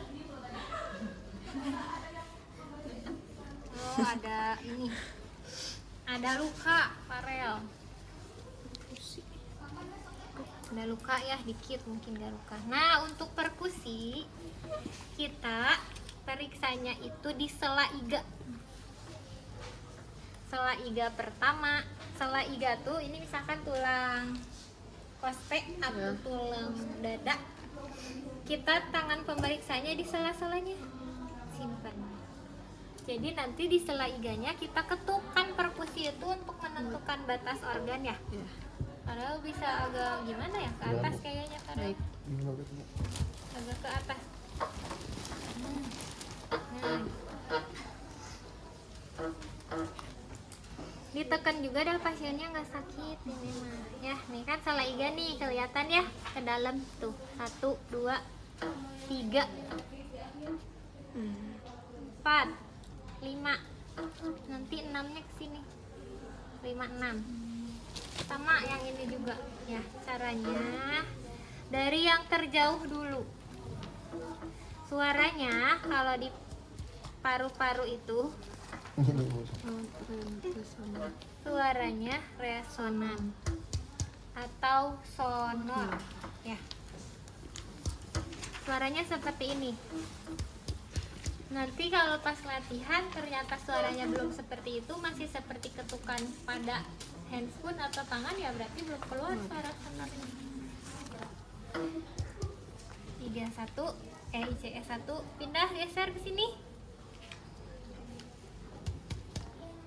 Oh, ada ini. Ada luka, Farel. Ada luka ya, dikit mungkin gak luka. Nah, untuk perkusi kita periksanya itu di sela iga. Sela iga pertama. Sela iga tuh ini misalkan tulang koste atau tulang dada. Kita tangan pemeriksanya di sela-selanya. Simpan. Jadi nanti di sela iganya kita ketukkan perkusi itu untuk menentukan batas organ ya. Padahal bisa agak gimana ya, ke atas kayaknya padahal. Agak ke atas. Nah. Ditekan juga dah pasiennya nggak sakit ini mah. Ya, nih kan salah iga nih kelihatan ya ke dalam tuh. 1, 2, 3, 4, 5. Nanti 6-nya ke sini. 5, 6. Sama yang ini juga. Ya, caranya dari yang terjauh dulu. Suaranya kalau di paru-paru itu suaranya resonan atau sonor ya. Suaranya seperti ini. Nanti kalau pas latihan ternyata suaranya belum seperti itu, masih seperti ketukan pada handspoon atau tangan, ya berarti belum keluar suara sonornya. 31 ICE 1 pindah geser ke sini.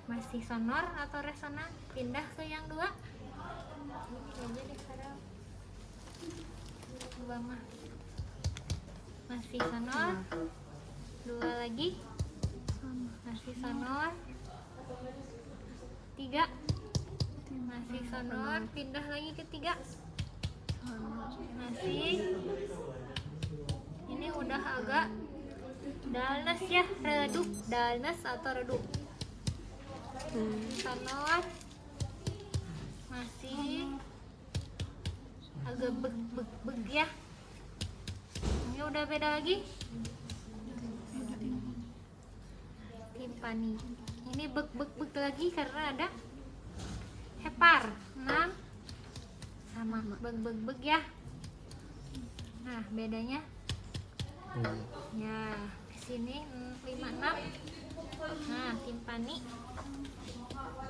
Masih sonor atau resonan, pindah ke yang 2. Ini aja deh sekarang. 2 mah masih sonor. 2 lagi masih sonor. 3 masih sonor, pindah lagi ke 3. Masih. Ini udah agak dalnes ya, redup, dalnes atau redup. Sonor masih agak beg ya. Ini udah beda lagi. Timpani. Ini beg lagi karena ada hepar. 6 sama beg ya. Nah, bedanya ya sini 56. Nah, timpani.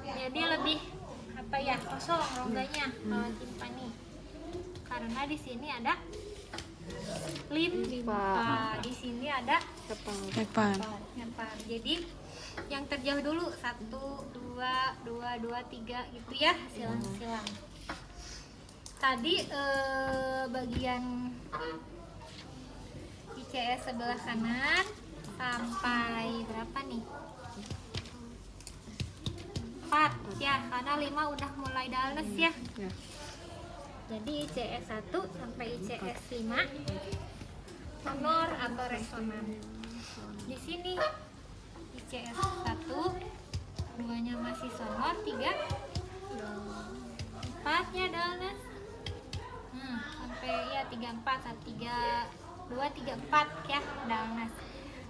Jadi lebih apa ya, kosong rongganya kalau timpani. Karena di sini ada limpa, di sini ada Depan. nyepar. Jadi yang terjauh dulu 1, 2, 2, 2, 3 gitu ya, silang-silang. Tadi bagian ICS sebelah kanan sampai berapa nih? 4 ya, karena 5 udah mulai dales ya. Jadi ICS 1 sampai ICS 5 honor atau resonan. Di sini ICS 1 2-nya masih sonor, 3 4-nya dales. Sampai ya 34, 3 2 3 4 ya dales.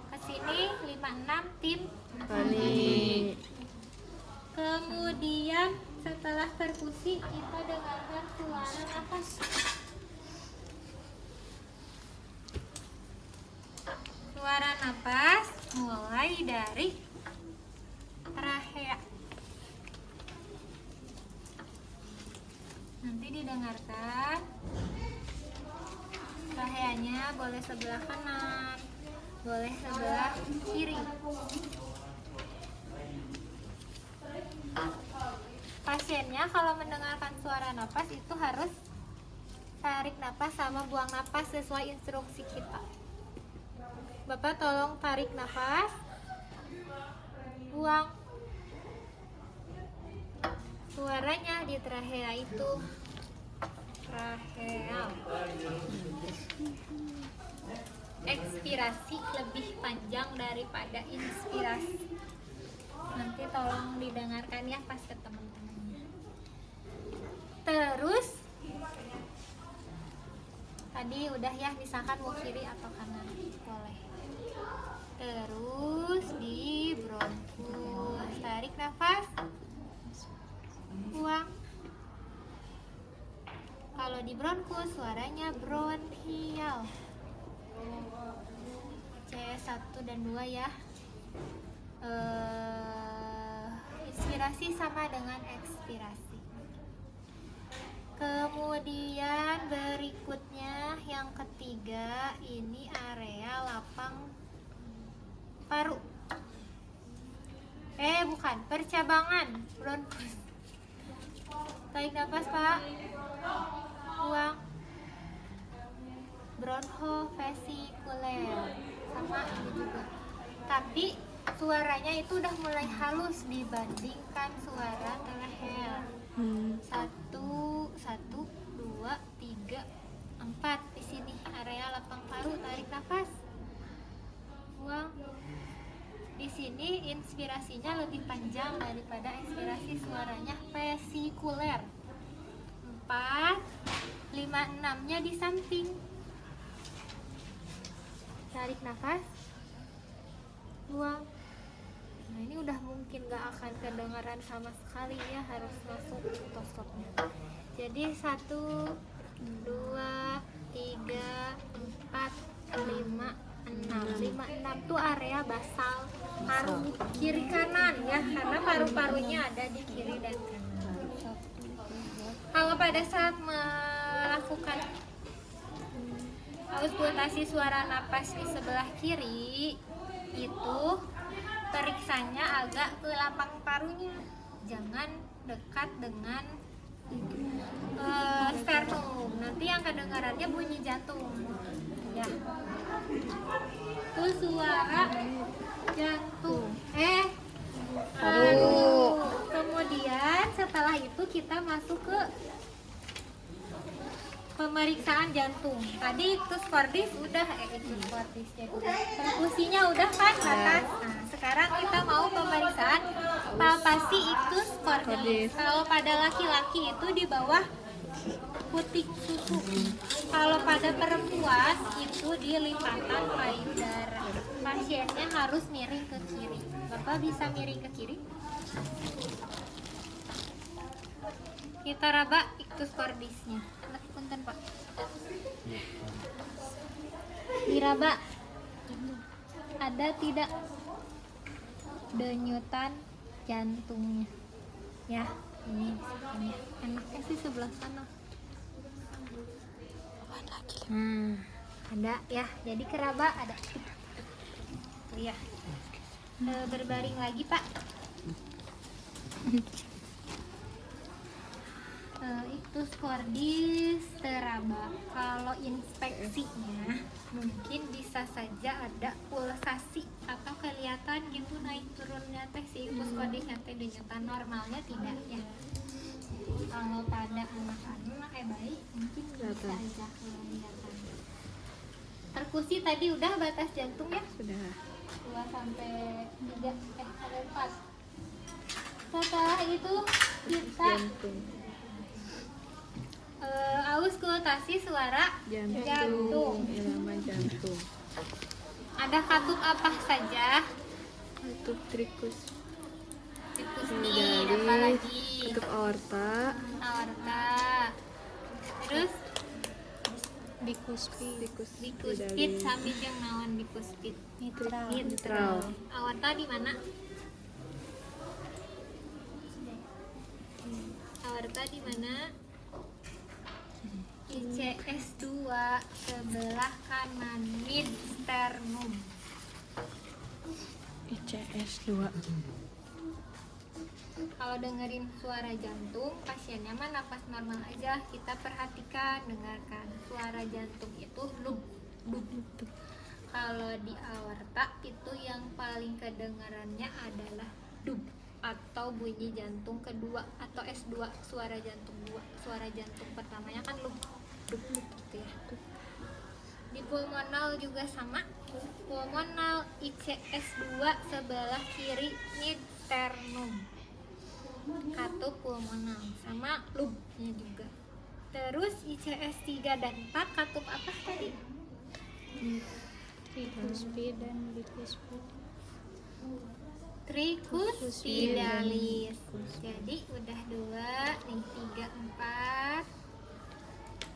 Ke sini 56 tim Pani. Kemudian setelah perkusi kita dengarkan suara nafas. Suara nafas mulai dari trachea. Nanti didengarkan. Tracheanya boleh sebelah kanan, boleh sebelah kiri. Pasiennya kalau mendengarkan suara napas itu harus tarik napas sama buang napas sesuai instruksi kita. Bapak tolong tarik napas, buang. Suaranya di trachea itu tracheal. Ekspirasi lebih panjang daripada inspirasi. Nanti tolong didengarkan ya pas ke teman-temannya. Terus tadi udah ya, misalkan mau kiri atau kanan boleh. Terus di bronkus tarik nafas, buang. Kalau di bronkus suaranya bronchial. C1 dan 2 ya. Inspirasi sama dengan ekspirasi. Kemudian berikutnya yang ketiga ini area lapang paru. Bukan, percabangan bronkus. Tarik nafas Pak, buang. Bronchosvesikuler sama ini juga. Tapi suaranya itu udah mulai halus dibandingkan suara trachea. 1, 2, 3, 4 di sini area lapang paru. Tarik nafas, buang. Di sini inspirasinya lebih panjang daripada ekspirasi, suaranya vesikuler. 4, 5, 6-nya di samping. Tarik nafas, buang. Nah ini udah mungkin gak akan kedengaran sama sekali ya, harus masuk stop-stopnya. Jadi 1, 2, 3, 4, 5, 6. 5, 6 tuh area basal paru kiri kanan ya, karena paru-parunya ada di kiri dan kanan. Kalau pada saat melakukan auskultasi suara napas di sebelah kiri itu periksanya agak ke lapang parunya, jangan dekat dengan sternum. Nanti yang kedengarannya bunyi jantung ya. Itu suara jantung paru. Kemudian setelah itu kita masuk ke pemeriksaan jantung. Tadi ictus cordis udah, ictus cordis jadi perkusinya udah kan batas. Nah, sekarang kita mau pemeriksaan palpasi ictus cordis. Kalau pada laki-laki itu di bawah putik susu. Kalau pada perempuan itu di lipatan payudara. Pasiennya harus miring ke kiri. Bapak bisa miring ke kiri? Kita raba ictus cordisnya. Punten Pak. Diraba ada tidak denyutan jantungnya? Ya, ini enaknya sih sebelah sana. Ada ya, jadi keraba ada. Iya. Berbaring lagi Pak. Itu skordis teraba. Kalau inspeksinya mungkin bisa saja ada pulsasi atau kelihatan gitu naik turunnya teh si skordisnya teh denyutan, normalnya tidak ya. Kalau pada anak-anak bayi mungkin bisa aja kelihatan. Perkusi tadi udah batas jantung ya? Sudah. 2 sampai 3 ada 4. Setelah itu kita Jantung. auskultasi suara Jantung. jantung. Irama jantung. Ada katup apa saja? Katup trikus. Tikus Dari apa lagi? katup aorta. Aorta. Terus Bikuspid. bikuspid sambil jeung naon bikuspid? Mitral. Mitral. Aorta di mana? Aorta di mana? ICS 2 sebelah kanan mid sternum. ICS 2. Kalau dengerin suara jantung, pasiennya mah nafas normal aja. Kita perhatikan, dengarkan. Suara jantung itu lub, lub. Kalau di aorta itu yang paling kedengarannya adalah dub atau bunyi jantung kedua atau S2, suara jantung 2. Suara jantung pertamanya kan lub, dub, dub gitu ya. Di pulmonal juga sama. Pulmonal ICS 2 sebelah kiri mid sternum. Katup pulmonal sama lubnya juga. Terus ICS 3 dan 4 katup apa tadi? Bikuspid dan bikuspid. Tricuspidalis. Jadi udah 2, nih 3, 4.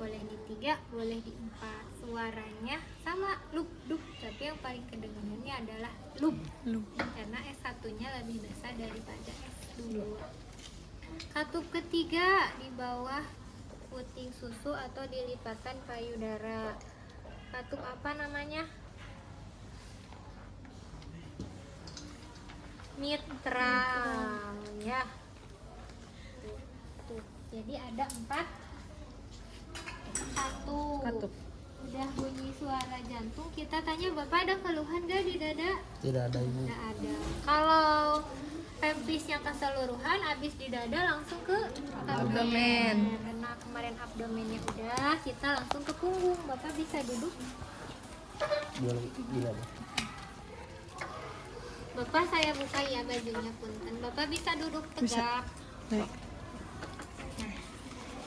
Boleh di 3, boleh di 4. Suaranya sama lub, dub, tapi yang paling kedengarannya adalah lub. Karena S1-nya lebih besar daripada S2. Katup ketiga di bawah puting susu atau di lipatan payudara. Katup apa namanya? Mitral ya. Tuh. Jadi ada 4 Katup. Udah bunyi suara jantung. Kita tanya Bapak ada keluhan gak di dada? Tidak ada ibu. Tidak ada. Kalau pempisnya keseluruhan, habis di dada langsung ke Abdomen. Karena kemarin abdomennya udah, kita langsung ke punggung. Bapak bisa duduk. Tidak ada. Bapak saya buka ya bajunya punten. Bapak bisa duduk tegak. Baik. Nah,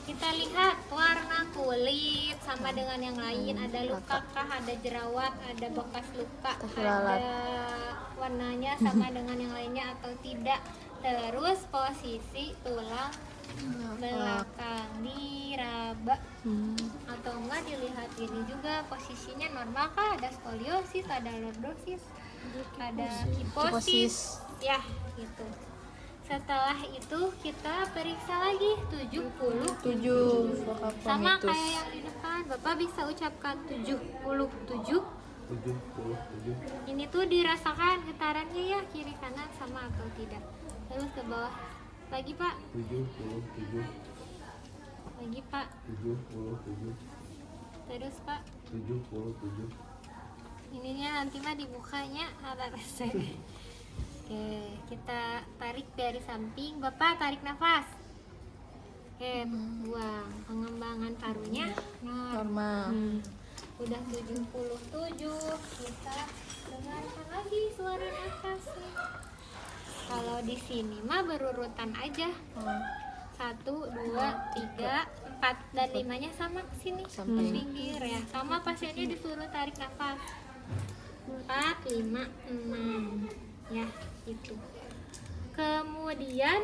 kita lihat warna kulit sama dengan yang lain. Ada luka kah? Ada jerawat? Ada bekas luka? Terlalat. Ada warnanya sama dengan yang lainnya atau tidak? Terus posisi tulang belakang diraba atau enggak dilihat ini juga posisinya normal kah? Ada skoliosis, ada lordosis, ada kiposis ya gitu. Setelah itu kita periksa lagi 77 sama kayak yang di depan. Bapak bisa ucapkan 77. 77. Ini tuh dirasakan getarannya ya, kiri kanan sama atau tidak. Terus ke bawah lagi Pak, 77. lagi Pak, 77. terus Pak. 77. Ininya nanti mah dibukanya apa rasanya. Oke, kita tarik dari samping. Bapak tarik nafas. Oke, buang. Pengembangan parunya Normal. udah 77. Kita dengarkan lagi suara nafasnya. Kalau di sini mah berurutan aja. 1, 2, 3, 4 dan 5-nya sama ke sini ke pinggir ya. Sama pasiennya disuruh tarik nafas. 4, 5, 6 ya itu. Kemudian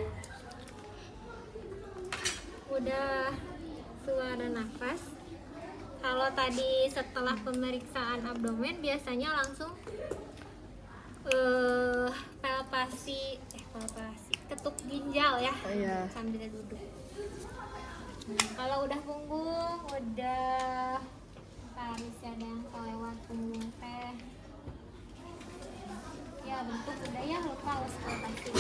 udah suara nafas. Kalau tadi setelah pemeriksaan abdomen biasanya langsung palpasi ketuk ginjal ya. Oh, iya. Sambil duduk. Nah, kalau udah punggung, udah taris ada yang kelewat punggung teh. Ya bentuk udah ya, lupa auskultasi.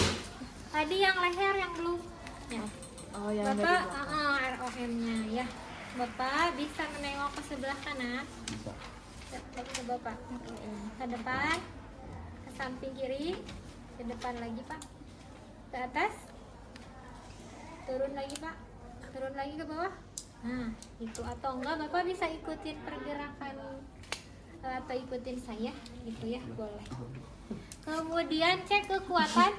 Tadi yang leher yang belum. Ya. Oh, yang dari Bapak, belakang. ROM-nya ya. Bapak bisa menengok ke sebelah kanan. Bisa. Lagi ke Bapak. Ke depan, ke samping kiri, ke depan lagi Pak. Ke atas. Turun lagi Pak. Turun lagi ke bawah. Nah, itu atau enggak Bapak bisa ikutin pergerakan atau ikutin saya gitu ya, boleh. Kemudian cek kekuatan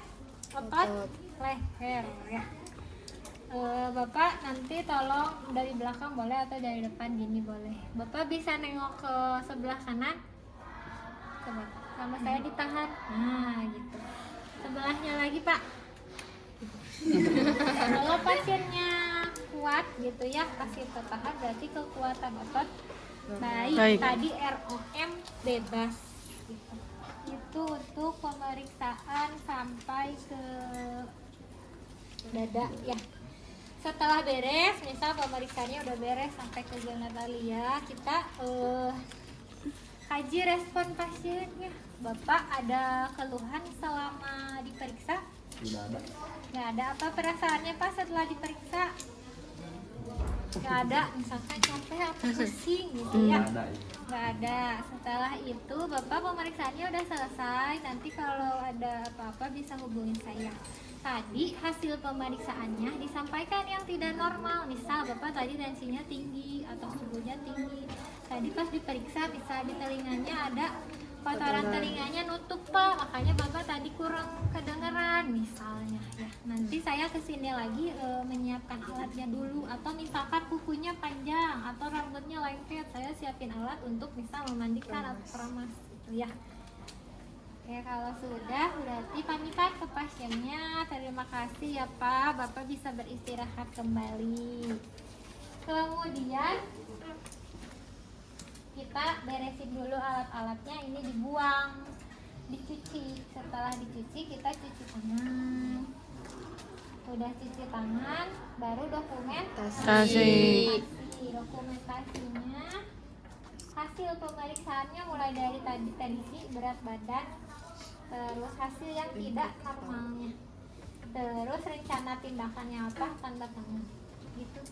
otot leher ya. Bapak nanti tolong dari belakang boleh atau dari depan gini boleh. Bapak bisa nengok ke sebelah kanan. Coba sama saya ditahan. Nah, gitu. Sebelahnya lagi, Pak. Kalau pasiennya kuat gitu ya, kasih tertahan berarti kekuatan otot baik. Baik. Tadi ROM bebas gitu. Itu untuk pemeriksaan sampai ke dada ya. Setelah beres, misal pemeriksaannya udah beres sampai ke genitalia, kita kaji respon pasiennya. Bapak ada keluhan selama diperiksa? Tidak ada. Nggak ada. Apa perasaannya Pak setelah diperiksa? Nggak ada, misalkan capek atau pusing gitu ya. Tidak ada. Nggak ada. Setelah itu Bapak pemeriksaannya udah selesai. Nanti kalau ada apa-apa bisa hubungin saya. Tadi hasil pemeriksaannya disampaikan yang tidak normal. Misal Bapak tadi tensinya tinggi atau suhunya tinggi. Tadi pas diperiksa bisa di telinganya ada kotoran telinganya nutup Pak, makanya Bapak tadi kurang kedengeran misalnya ya. Nanti saya kesini lagi menyiapkan alatnya dulu, atau misalkan kukunya panjang atau rambutnya lengket, saya siapin alat untuk bisa memandikan atau keramas gitu ya. Ya kalau sudah berarti pamitan ke pasiennya. Terima kasih ya Pak, Bapak bisa beristirahat kembali. Kemudian kita beresin dulu alat-alatnya, ini dibuang, dicuci. Setelah dicuci kita cuci tangan. Udah cuci tangan, baru dokumentasi. Dokumentasinya hasil pemeriksaannya mulai dari tadi tensi, berat badan, terus hasil yang tidak normalnya, terus rencana tindakannya apa, tanda tangan gitu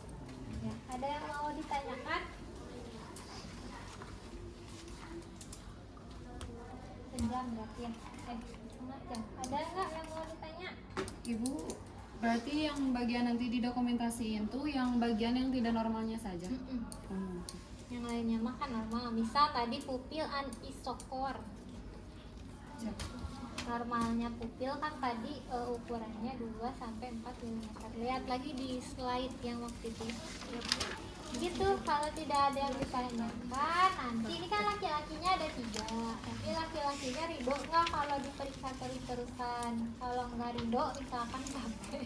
ya. Ada yang mau ditanyakan? Sejam berarti ya, setengah jam. Ada nggak yang mau ditanya? Ibu, berarti yang bagian nanti didokumentasiin tuh yang bagian yang tidak normalnya saja. Yang lainnya mah kan normal. Misal tadi pupil anisokor. Normalnya pupil kan tadi ukurannya 2 sampai 4 mm. Lihat lagi di slide yang waktu itu. Gitu, kalau tidak ada yang ditanyakan, nanti ini kan laki-lakinya ada 3. Tapi laki-lakinya ridho nggak kalau diperiksa terus-terusan? Kalau nggak ridho, misalkan sampai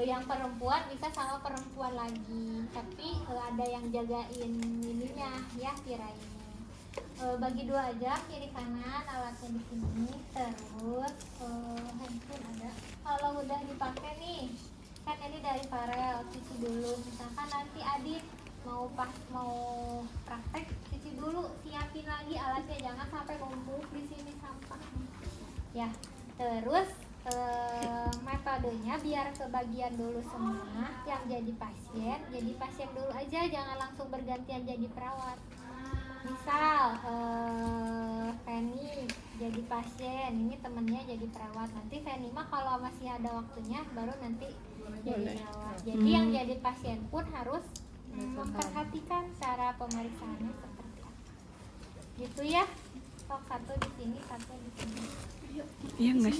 yang perempuan bisa sama perempuan lagi, tapi ada yang jagain ininya ya, tirainya. Bagi 2 aja, kiri kanan, alatnya di sini. Terus handphone ada. Kalau udah dipakai nih, kan ini dari Farel, cuci dulu. Misalkan nanti Adit mau praktek, cuci dulu, siapin lagi alatnya, jangan sampai numpuk di sini sampah ya. Terus metodenya biar kebagian dulu semua. Yang jadi pasien dulu aja, jangan langsung bergantian jadi perawat. Misal Feni jadi pasien, ini temennya jadi perawat. Nanti Feni mah kalau masih ada waktunya baru nanti jadi perawat. Jadi yang jadi pasien pun harus memperhatikan cara pemeriksaannya seperti apa. Gitu ya. Sok satu di sini, satu di sini. Iya guys.